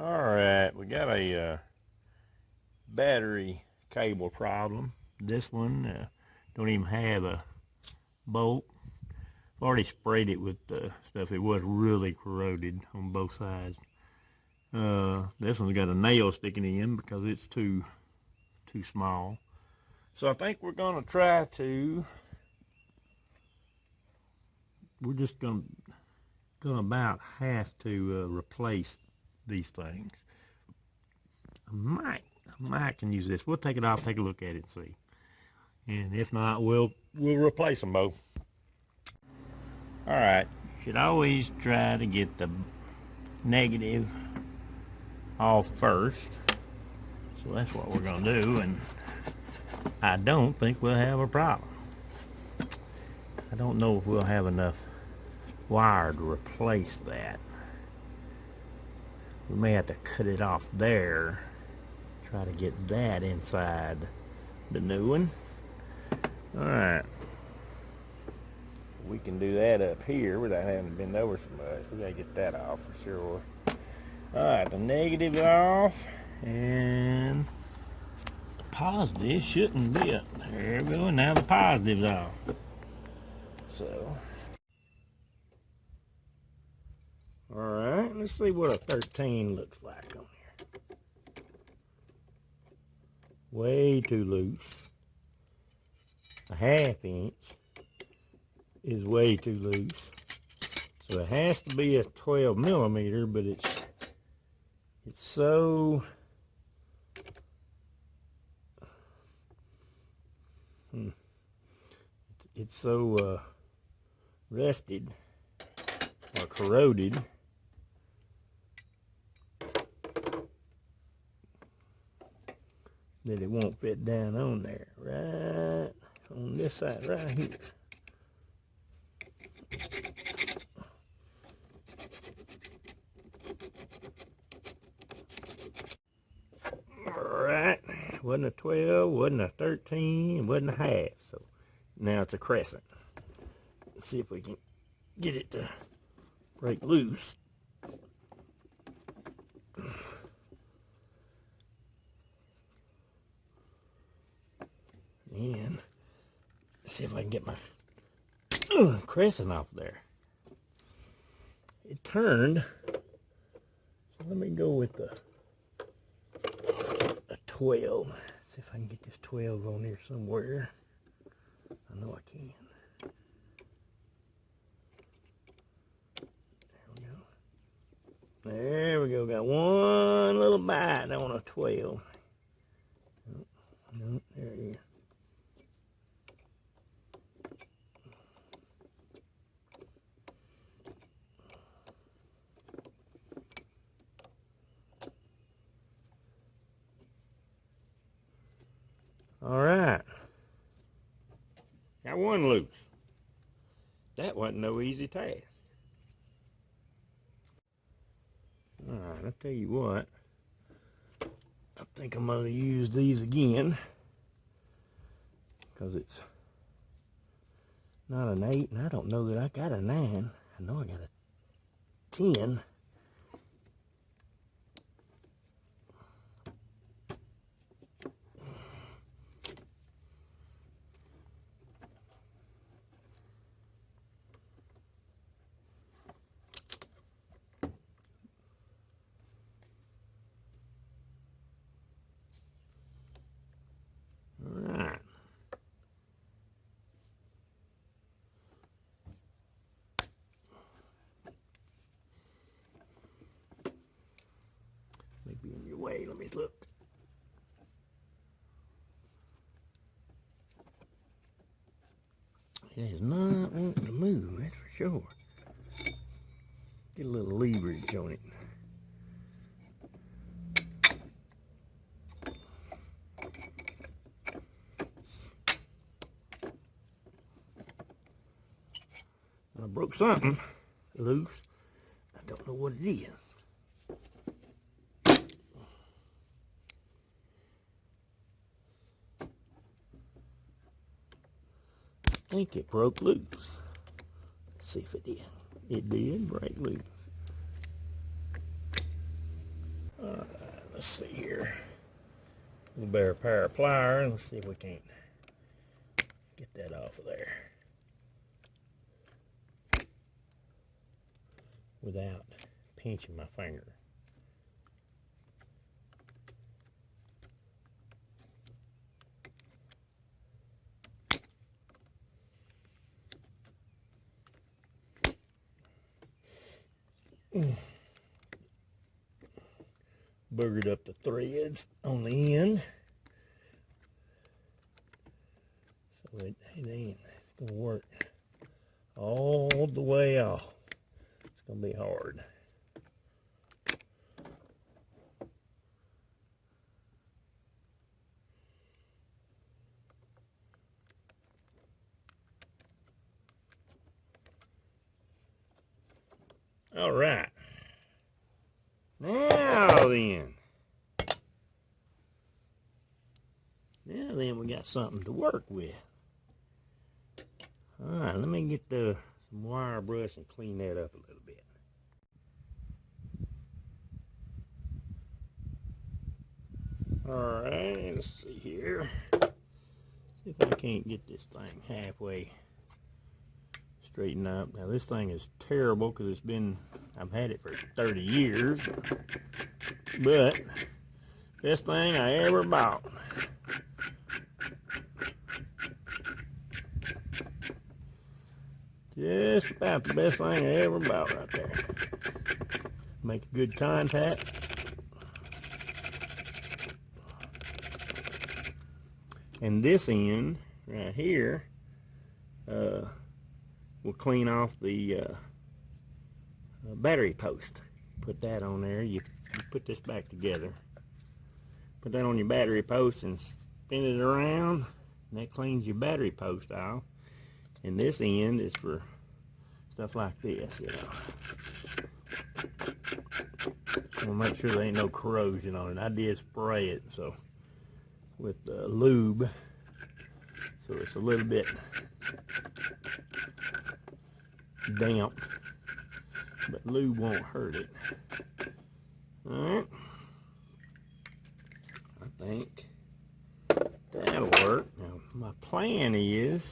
Alright, we got a battery cable problem. This one don't even have a bolt. I've already sprayed it with stuff. It was really corroded on both sides. This one's got a nail sticking in because it's too small. So I think we're gonna try to. We're just gonna about have to replace these things. I might can use this. We'll take it off, take a look at it and see. And if not, we'll replace them both. Alright, should always try to get the negative off first. So that's what we're gonna do, and I don't think we'll have a problem. I don't know if we'll have enough wire to replace that. We may have to cut it off there, try to get that inside the new one. Alright, we can do that up here without having to bend over so much. We gotta get that off for sure. Alright, the negative's off, and the positive shouldn't be up. There we go, and now the positive's off. So, alright, let's see what a 13 looks like on here. Way too loose. A ½ inch is way too loose. So it has to be a 12 millimeter, but it's so it's so rusted or corroded that it won't fit down on there, right on this side right here. Alright, wasn't a 12, wasn't a 13, wasn't a half, so now it's a crescent. Let's see if we can get it to break loose. And see if I can get my crescent off there. It turned, so let me go with a 12. See if I can get this 12 on here somewhere. I know I can. There we go. Got one little bite on a 12. No, there it is. All right. Got one loose. That wasn't no easy task. Alright, I'll tell you what. I think I'm going to use these again. Because it's not an 8, and I don't know that I got a 9. I know I got a 10. Maybe in your way. Let me look. It is not wanting to move, that's for sure. Get a little leverage on it. I broke something loose. I don't know what it is. I think it broke loose. Let's see if it did. It did break loose. Let's see here. We'll bear a pair of pliers. Let's see if we can't get that off of there without pinching my finger. Boogered up the threads on the end. So it ain't gonna work all the way off. It's gonna be hard. All right. Now then. Now then, we got something to work with. All right, let me get some wire brush and clean that up a little bit. All right, let's see here. See if I can't get this thing halfway straightened up. Now this thing is terrible because I've had it for 30 years, but best thing I ever bought. Just about the best thing I ever bought right there. Make good contact. And this end right here will clean off the battery post. Put that on there. You put this back together. Put that on your battery post and spin it around. And that cleans your battery post off. And this end is for stuff like this, you know. We'll make sure there ain't no corrosion on it. I did spray it with lube, so it's a little bit damp, but lube won't hurt it. Alright, I think that'll work. Now my plan is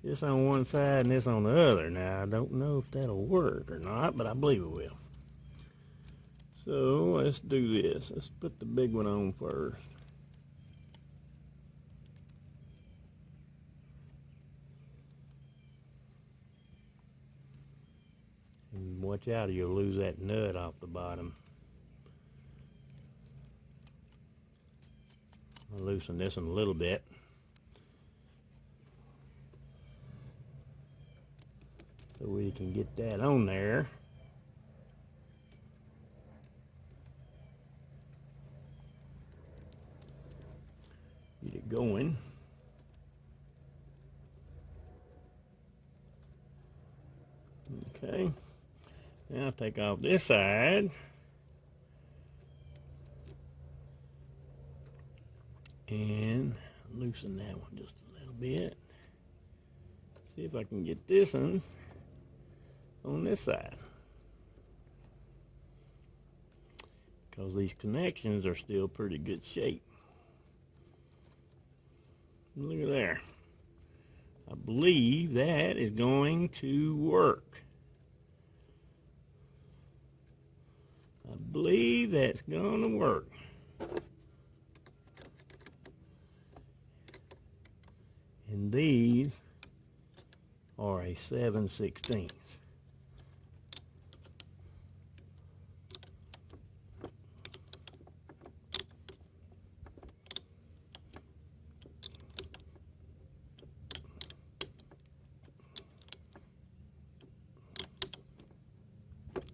this on one side and this on the other. Now I don't know if that'll work or not, but I believe it will. So let's do this. Let's put the big one on first. And watch out or you'll lose that nut off the bottom. I'll loosen this one a little bit. So we can get that on there. Get it going. Okay. Now take off this side. And loosen that one just a little bit. See if I can get this one on this side, because these connections are still pretty good shape. Look at there. I believe that is going to work. I believe that's going to work. And these are a 7/16.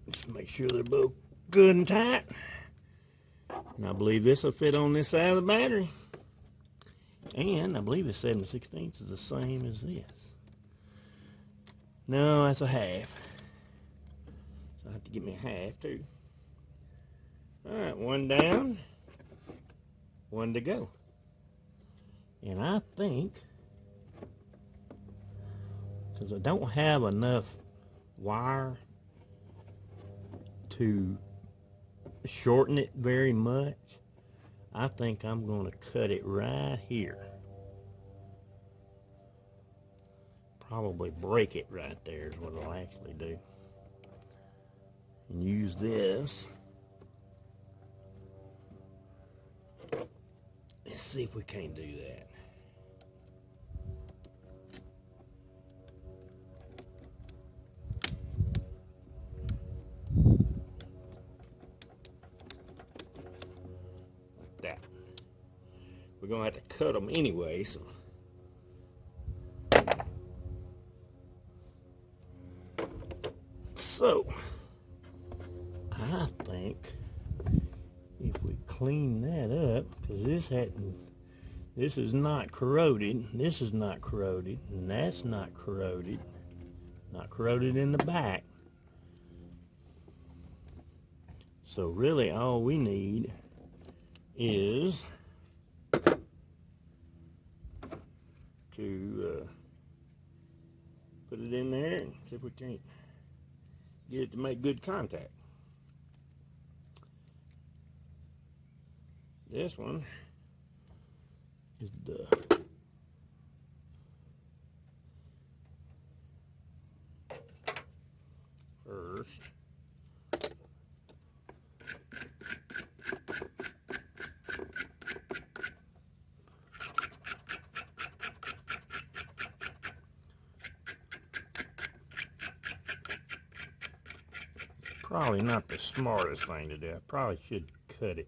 Just make sure they're both good and tight. And I believe this will fit on this side of the battery. And I believe the 7/16 is the same as this. No, that's a half. So I have to get me a half too. Alright, one down, one to go. And I think, because I don't have enough wire to shorten it very much, I think I'm going to cut it right here. Probably break it right there is what I'll actually do. And use this. Let's see if we can't do that. Like that. We're going to have to cut them anyway, so. So, I think if we clean that up, because this is not corroded, this is not corroded, and that's not corroded in the back. So really all we need is to put it in there and see if we can't get it to make good contact. This one is the first. Probably not the smartest thing to do. I probably should cut it,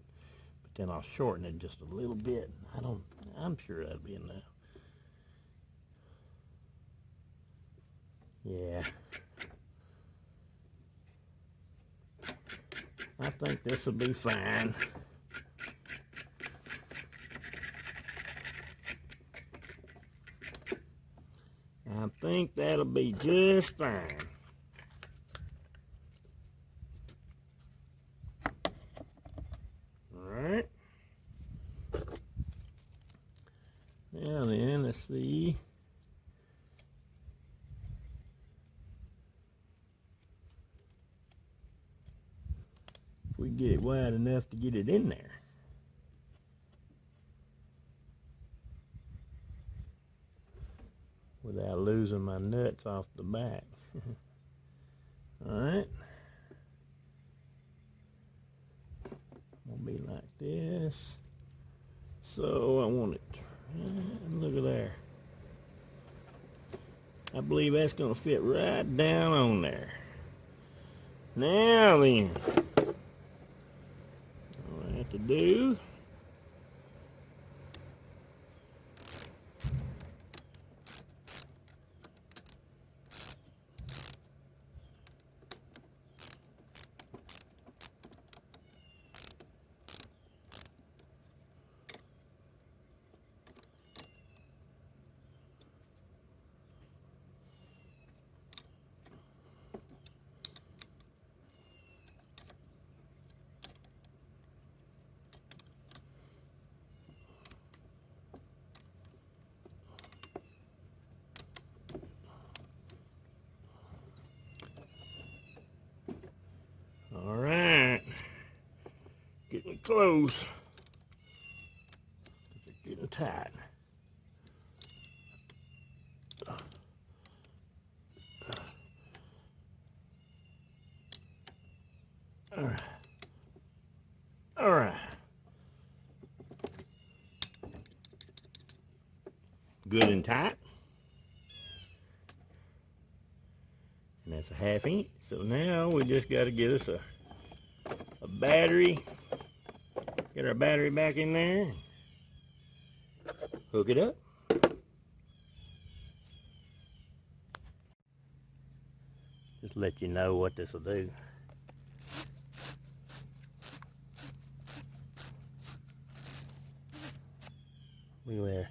but then I'll shorten it just a little bit. I'm sure that'll be enough. Yeah. I think this will be fine. I think that'll be just fine. Alright. Now then, let's see. If we get it wide enough to get it in there. Without losing my nuts off the back. Alright. Will be like this. So I want it. Look at there. I believe that's going to fit right down on there. Now then, all I have to do getting close. It's getting tight. All right. Good and tight. And that's a 1/2 inch. So now we just got to get us a battery. Get our battery back in there. Hook it up. Just let you know what this will do. We were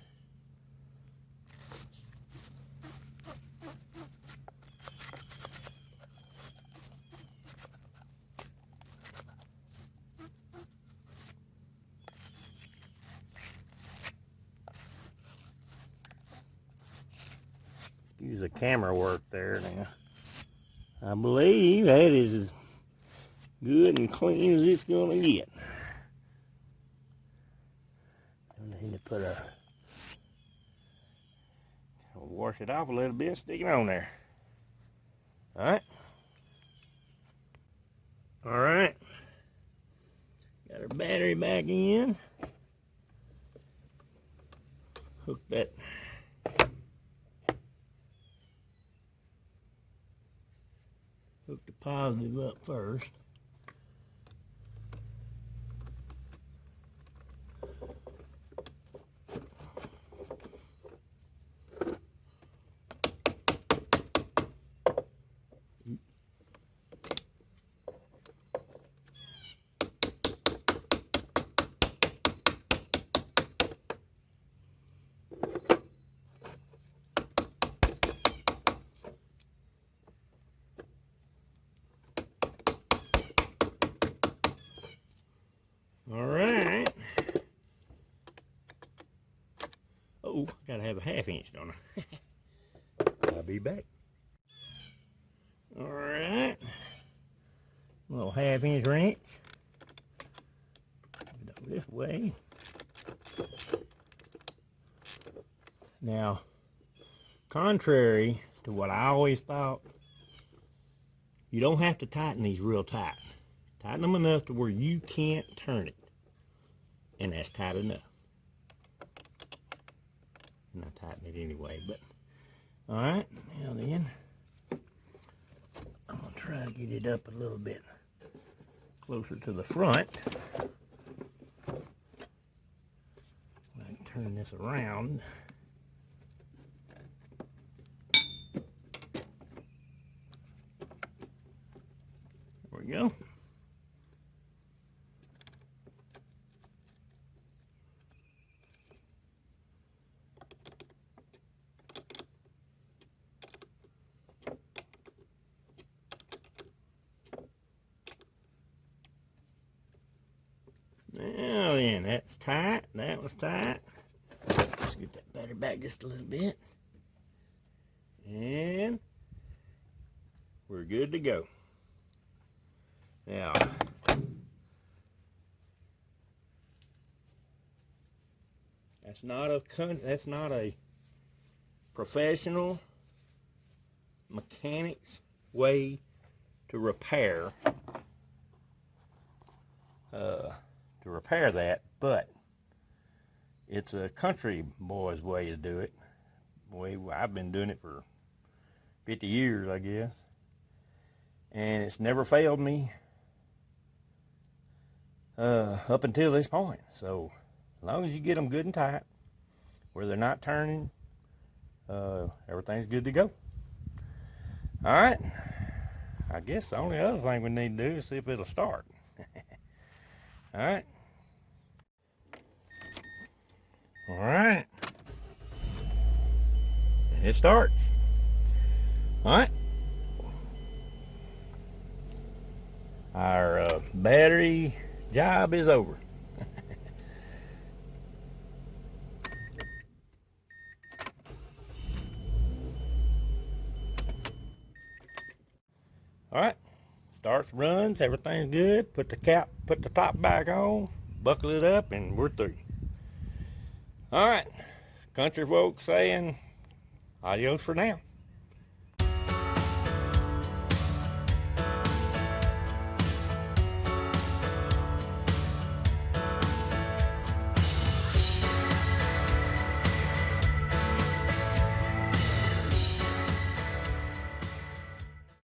use the camera work there now. I believe that is Good and clean as it's gonna get. I need to put wash it off a little bit, stick it on there. Alright. Alright. Got our battery back in. Hook the positive up first. Alright. Oh, gotta have a 1/2 inch, don't I? I'll be back. Alright. Little 1/2 inch wrench. Go this way. Now, contrary to what I always thought, you don't have to tighten these real tight. Tighten them enough to where you can't turn it. And that's tight enough. And I tighten it anyway, but alright, now then, I'm going to try to get it up a little bit closer to the front. I can turn this around. There we go. Now then, that's tight. That was tight. Let's get that battery back just a little bit. And we're good to go. Now, that's not a professional mechanic's way to repair that, but it's a country boy's way to do it. I've been doing it for 50 years, I guess, and it's never failed me up until this point. So as long as you get them good and tight where they're not turning, everything's good to go. All right, I guess the only other thing we need to do is see if it'll start. All right. All right. It starts. All right. Our battery job is over. All right. Starts, runs, everything's good. Put the top back on, buckle it up, and we're through. All right, country folks saying adios for now.